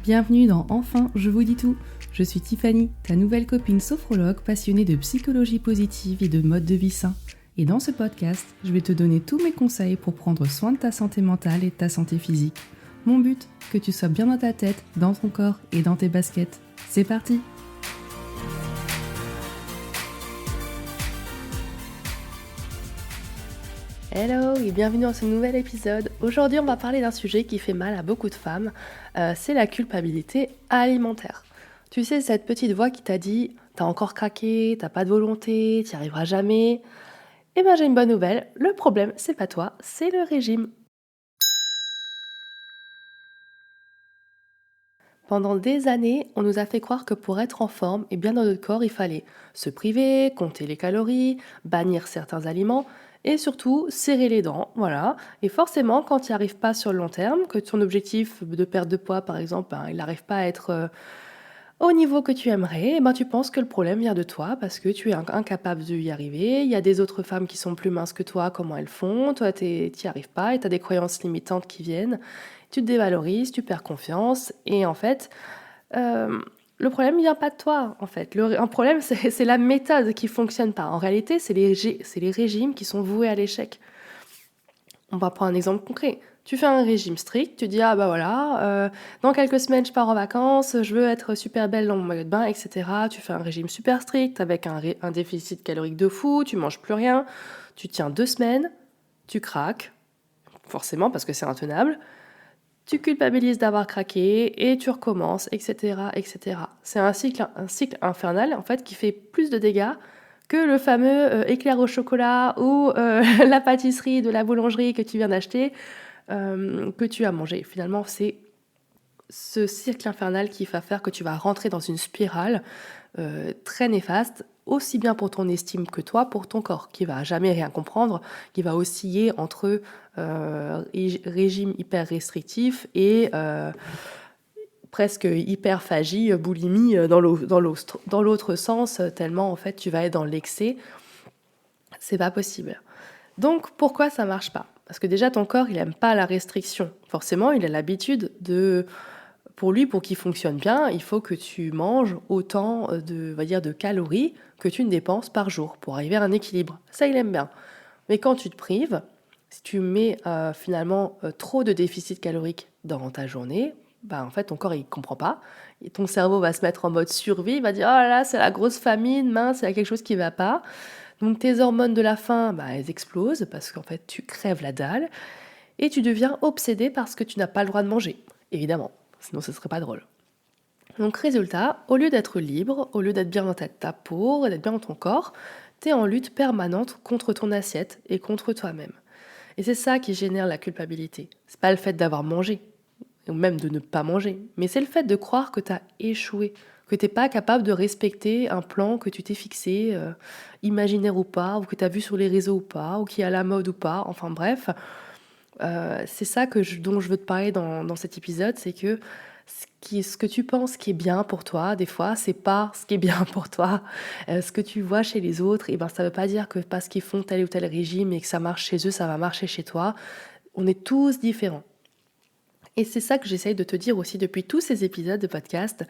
Bienvenue dans Enfin, je vous dis tout. Je suis Tiffany, ta nouvelle copine sophrologue passionnée de psychologie positive et de mode de vie sain. Et dans ce podcast, je vais te donner tous mes conseils pour prendre soin de ta santé mentale et de ta santé physique. Mon but, que tu sois bien dans ta tête, dans ton corps et dans tes baskets. C'est parti! Hello et bienvenue dans ce nouvel épisode. Aujourd'hui, on va parler d'un sujet qui fait mal à beaucoup de femmes, c'est la culpabilité alimentaire. Tu sais, cette petite voix qui t'a dit « t'as encore craqué, t'as pas de volonté, t'y arriveras jamais ». Eh bien, j'ai une bonne nouvelle, le problème, c'est pas toi, c'est le régime. Pendant des années, on nous a fait croire que pour être en forme et bien dans notre corps, il fallait se priver, compter les calories, bannir certains aliments et surtout serrer les dents, voilà. Et forcément, quand tu n'y arrives pas sur le long terme, que ton objectif de perte de poids, par exemple, il n'arrive pas à être au niveau que tu aimerais, tu penses que le problème vient de toi parce que tu es incapable d'y arriver. Il y a des autres femmes qui sont plus minces que toi, comment elles font, toi, tu n'y arrives pas et tu as des croyances limitantes qui viennent. Tu te dévalorises, tu perds confiance et en fait, le problème ne vient pas de toi, en fait. Un problème, c'est la méthode qui ne fonctionne pas. En réalité, c'est les régimes qui sont voués à l'échec. On va prendre un exemple concret. Tu fais un régime strict, tu dis « Ah bah voilà, dans quelques semaines, je pars en vacances, je veux être super belle dans mon maillot de bain, etc. » Tu fais un régime super strict avec un déficit calorique de fou, tu manges plus rien, tu tiens 2 semaines, tu craques, forcément parce que c'est intenable. Tu culpabilises d'avoir craqué et tu recommences, etc., etc. C'est un cycle infernal en fait qui fait plus de dégâts que le fameux éclair au chocolat ou la pâtisserie de la boulangerie que tu viens d'acheter, que tu as mangé. Finalement, c'est ce cycle infernal qui va faire que tu vas rentrer dans une spirale très néfaste, aussi bien pour ton estime que toi, pour ton corps, qui va jamais rien comprendre, qui va osciller entre régime hyper restrictif et presque hyperphagie, boulimie dans l'autre sens, tellement en fait tu vas être dans l'excès. C'est pas possible. Donc pourquoi ça marche pas ? Parce que déjà ton corps il aime pas la restriction. Forcément il a l'habitude de... Pour qu'il fonctionne bien, il faut que tu manges autant de calories que tu ne dépenses par jour pour arriver à un équilibre. Ça, il aime bien. Mais quand tu te prives, si tu mets finalement trop de déficit calorique dans ta journée, en fait, ton corps, il ne comprend pas. Et ton cerveau va se mettre en mode survie, il va dire « Oh là là, c'est la grosse famine, mince, il y a quelque chose qui ne va pas. » Donc tes hormones de la faim, elles explosent parce qu'en fait, tu crèves la dalle et tu deviens obsédé parce que tu n'as pas le droit de manger, évidemment. Sinon, ce serait pas drôle. Donc, résultat, au lieu d'être libre, au lieu d'être bien dans ta peau, d'être bien dans ton corps, tu es en lutte permanente contre ton assiette et contre toi-même. Et c'est ça qui génère la culpabilité. C'est pas le fait d'avoir mangé, ou même de ne pas manger, mais c'est le fait de croire que tu as échoué, que tu n'es pas capable de respecter un plan que tu t'es fixé, imaginaire ou pas, ou que tu as vu sur les réseaux ou pas, ou qui est à la mode ou pas, enfin bref. C'est ça dont je veux te parler dans cet épisode, c'est que ce que tu penses qui est bien pour toi, des fois, c'est pas ce qui est bien pour toi. Ce que tu vois chez les autres, ça veut pas dire que parce qu'ils font tel ou tel régime et que ça marche chez eux, ça va marcher chez toi. On est tous différents. Et c'est ça que j'essaye de te dire aussi depuis tous ces épisodes de podcast,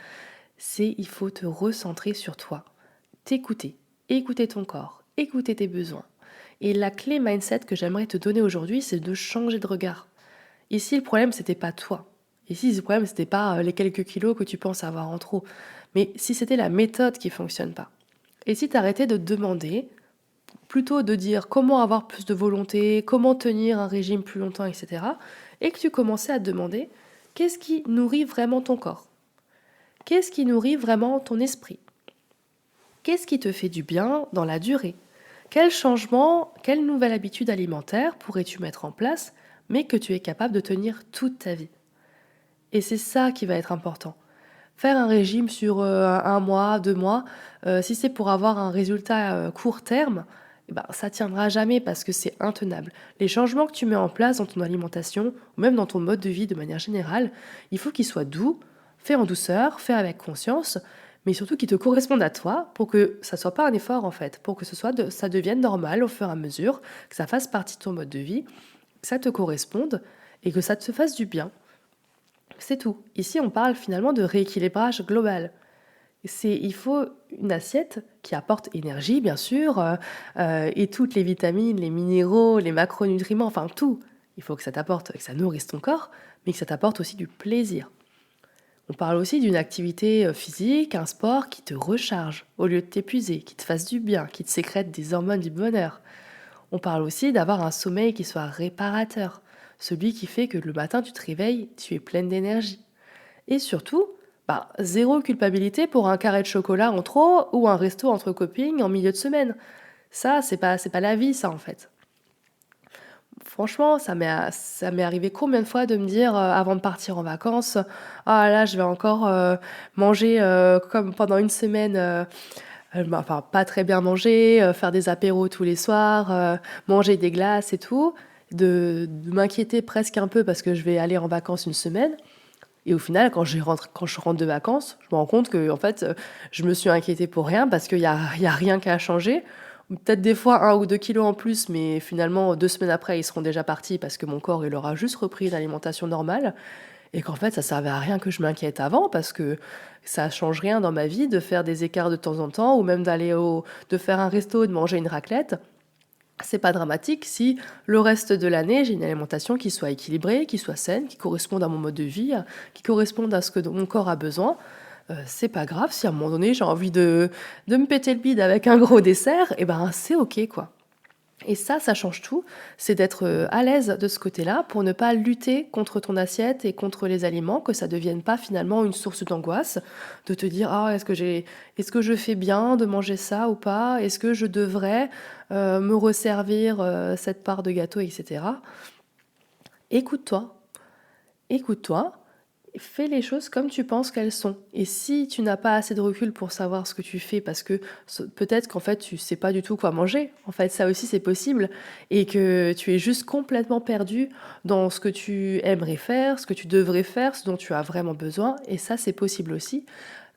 c'est il faut te recentrer sur toi, t'écouter, écouter ton corps, écouter tes besoins. Et la clé mindset que j'aimerais te donner aujourd'hui, c'est de changer de regard. Ici, le problème, c'était pas toi. Ici, le problème, c'était pas les quelques kilos que tu penses avoir en trop. Mais si c'était la méthode qui fonctionne pas. Et si tu arrêtais de te demander, plutôt de dire comment avoir plus de volonté, comment tenir un régime plus longtemps, etc. Et que tu commençais à te demander, qu'est-ce qui nourrit vraiment ton corps ? Qu'est-ce qui nourrit vraiment ton esprit ? Qu'est-ce qui te fait du bien dans la durée ? Quel changement, quelle nouvelle habitude alimentaire pourrais-tu mettre en place, mais que tu es capable de tenir toute ta vie ? Et c'est ça qui va être important. Faire un régime sur 1 mois, 2 mois, si c'est pour avoir un résultat court terme, ça tiendra jamais parce que c'est intenable. Les changements que tu mets en place dans ton alimentation, ou même dans ton mode de vie de manière générale, il faut qu'ils soient doux, faits en douceur, faits avec conscience, mais surtout qu'ils te correspondent à toi pour que ça soit pas un effort en fait, pour que ça devienne normal au fur et à mesure, que ça fasse partie de ton mode de vie, que ça te corresponde et que ça te fasse du bien. C'est tout. Ici, on parle finalement de rééquilibrage global. Il faut une assiette qui apporte énergie, bien sûr, et toutes les vitamines, les minéraux, les macronutriments, enfin tout. Il faut que ça t'apporte, que ça nourrisse ton corps, mais que ça t'apporte aussi du plaisir. On parle aussi d'une activité physique, un sport qui te recharge au lieu de t'épuiser, qui te fasse du bien, qui te sécrète des hormones du bonheur. On parle aussi d'avoir un sommeil qui soit réparateur, celui qui fait que le matin tu te réveilles, tu es pleine d'énergie. Et surtout, zéro culpabilité pour un carré de chocolat en trop ou un resto entre copines en milieu de semaine. Ça, c'est pas la vie, ça, en fait. Franchement, ça m'est arrivé combien de fois de me dire, avant de partir en vacances, ah là, je vais encore manger comme pendant une semaine, enfin, pas très bien manger, faire des apéros tous les soirs, manger des glaces et tout, de m'inquiéter presque un peu parce que je vais aller en vacances une semaine. Et au final, quand je rentre de vacances, je me rends compte que en fait, je me suis inquiétée pour rien parce qu'il y a rien qui a changé. Peut-être des fois 1 ou 2 kilos en plus, mais finalement 2 semaines après, ils seront déjà partis parce que mon corps, il aura juste repris une alimentation normale. Et qu'en fait, ça servait à rien que je m'inquiète avant parce que ça change rien dans ma vie de faire des écarts de temps en temps ou même de faire un resto, de manger une raclette. C'est pas dramatique si le reste de l'année, j'ai une alimentation qui soit équilibrée, qui soit saine, qui corresponde à mon mode de vie, qui corresponde à ce que mon corps a besoin. C'est pas grave si à un moment donné j'ai envie de me péter le bide avec un gros dessert, et ben c'est ok quoi. Et ça change tout. C'est d'être à l'aise de ce côté-là pour ne pas lutter contre ton assiette et contre les aliments, que ça devienne pas finalement une source d'angoisse, de te dire ah est-ce que je fais bien de manger ça ou pas, est-ce que je devrais me resservir cette part de gâteau, etc. Écoute-toi, écoute-toi, fais les choses comme tu penses qu'elles sont. Et si tu n'as pas assez de recul pour savoir ce que tu fais, parce que peut-être qu'en fait tu sais pas du tout quoi manger, en fait ça aussi c'est possible, et que tu es juste complètement perdu dans ce que tu aimerais faire, ce que tu devrais faire, ce dont tu as vraiment besoin, et ça c'est possible aussi.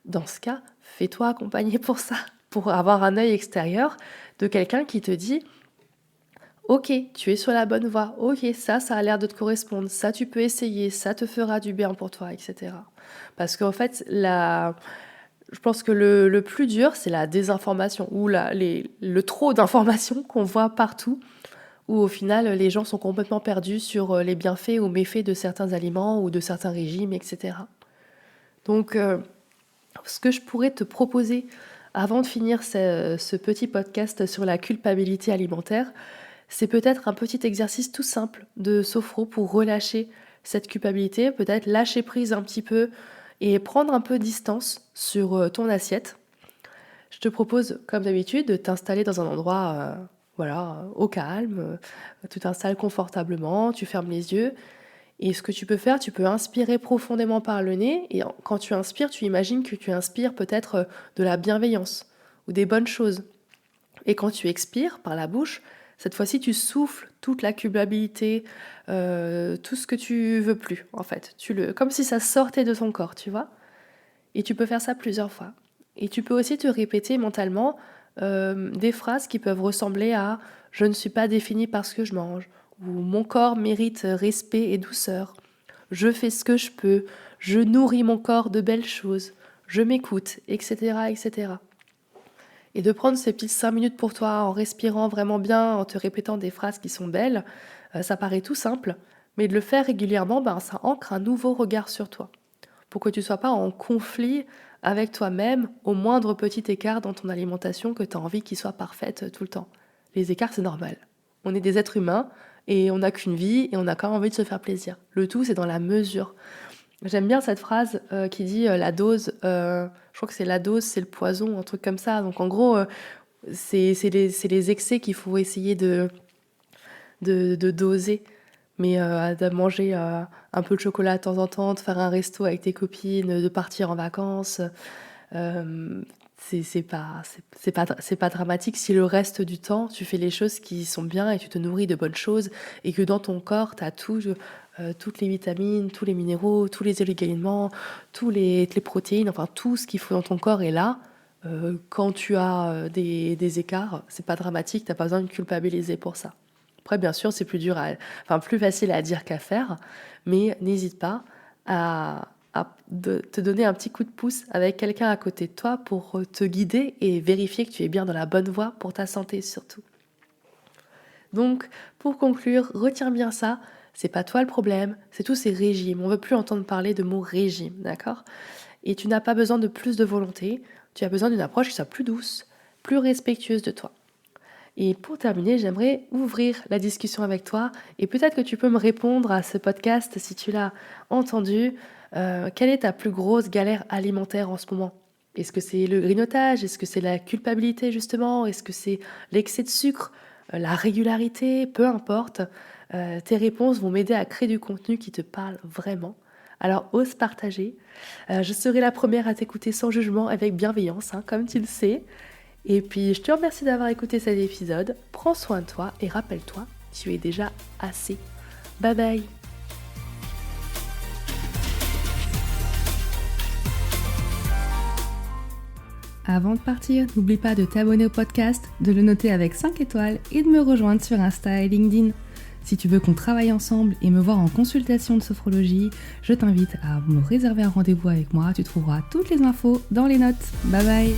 Dans ce cas, fais-toi accompagner pour ça, pour avoir un œil extérieur de quelqu'un qui te dit OK, tu es sur la bonne voie. OK, ça a l'air de te correspondre. Ça, tu peux essayer. Ça te fera du bien pour toi, etc. Parce qu'en fait, je pense que le plus dur, c'est la désinformation ou le trop d'informations qu'on voit partout, où au final, les gens sont complètement perdus sur les bienfaits ou méfaits de certains aliments ou de certains régimes, etc. Donc, ce que je pourrais te proposer avant de finir ce petit podcast sur la culpabilité alimentaire, c'est peut-être un petit exercice tout simple de sophro pour relâcher cette culpabilité, peut-être lâcher prise un petit peu et prendre un peu de distance sur ton assiette. Je te propose, comme d'habitude, de t'installer dans un endroit voilà, au calme. Tu t'installes confortablement, tu fermes les yeux. Et ce que tu peux faire, tu peux inspirer profondément par le nez. Et quand tu inspires, tu imagines que tu inspires peut-être de la bienveillance ou des bonnes choses. Et quand tu expires par la bouche, cette fois-ci, tu souffles toute la culpabilité, tout ce que tu veux plus, en fait. Comme si ça sortait de ton corps, tu vois. Et tu peux faire ça plusieurs fois. Et tu peux aussi te répéter mentalement des phrases qui peuvent ressembler à «Je ne suis pas définie par ce que je mange» ou «Mon corps mérite respect et douceur», «Je fais ce que je peux», «Je nourris mon corps de belles choses», «Je m'écoute», etc., etc. Et de prendre ces petites 5 minutes pour toi en respirant vraiment bien, en te répétant des phrases qui sont belles, ça paraît tout simple, mais de le faire régulièrement, ça ancre un nouveau regard sur toi. Pour que tu ne sois pas en conflit avec toi-même au moindre petit écart dans ton alimentation que tu as envie qu'il soit parfaite tout le temps. Les écarts, c'est normal. On est des êtres humains et on n'a qu'une vie et on a quand même envie de se faire plaisir. Le tout, c'est dans la mesure. J'aime bien cette phrase qui dit la dose, je crois que c'est la dose, c'est le poison, un truc comme ça. Donc en gros, c'est les excès qu'il faut essayer de doser. Mais de manger un peu de chocolat de temps en temps, de faire un resto avec tes copines, de partir en vacances, euh, c'est pas dramatique si le reste du temps, tu fais les choses qui sont bien et tu te nourris de bonnes choses et que dans ton corps, tu as toutes les vitamines, tous les minéraux, tous les éléments, les protéines, enfin tout ce qu'il faut dans ton corps est là. Quand tu as des écarts, c'est pas dramatique, t'as pas besoin de culpabiliser pour ça. Après, bien sûr, c'est plus facile à dire qu'à faire, mais n'hésite pas de te donner un petit coup de pouce avec quelqu'un à côté de toi pour te guider et vérifier que tu es bien dans la bonne voie pour ta santé surtout. Donc, pour conclure, retiens bien ça, c'est pas toi le problème, c'est tous ces régimes. On veut plus entendre parler de mot régime, d'accord? Et tu n'as pas besoin de plus de volonté, tu as besoin d'une approche qui soit plus douce, plus respectueuse de toi. Et pour terminer, j'aimerais ouvrir la discussion avec toi et peut-être que tu peux me répondre à ce podcast si tu l'as entendu. Quelle est ta plus grosse galère alimentaire en ce moment? Est-ce que c'est le grignotage? Est-ce que c'est la culpabilité justement? Est-ce que c'est l'excès de sucre? La régularité? Peu importe. Tes réponses vont m'aider à créer du contenu qui te parle vraiment. Alors ose partager. Je serai la première à t'écouter sans jugement, avec bienveillance, hein, comme tu le sais. Et puis, je te remercie d'avoir écouté cet épisode. Prends soin de toi et rappelle-toi, tu es déjà assez. Bye bye. Avant de partir, n'oublie pas de t'abonner au podcast, de le noter avec 5 étoiles et de me rejoindre sur Insta et LinkedIn. Si tu veux qu'on travaille ensemble et me voir en consultation de sophrologie, je t'invite à me réserver un rendez-vous avec moi. Tu trouveras toutes les infos dans les notes. Bye bye.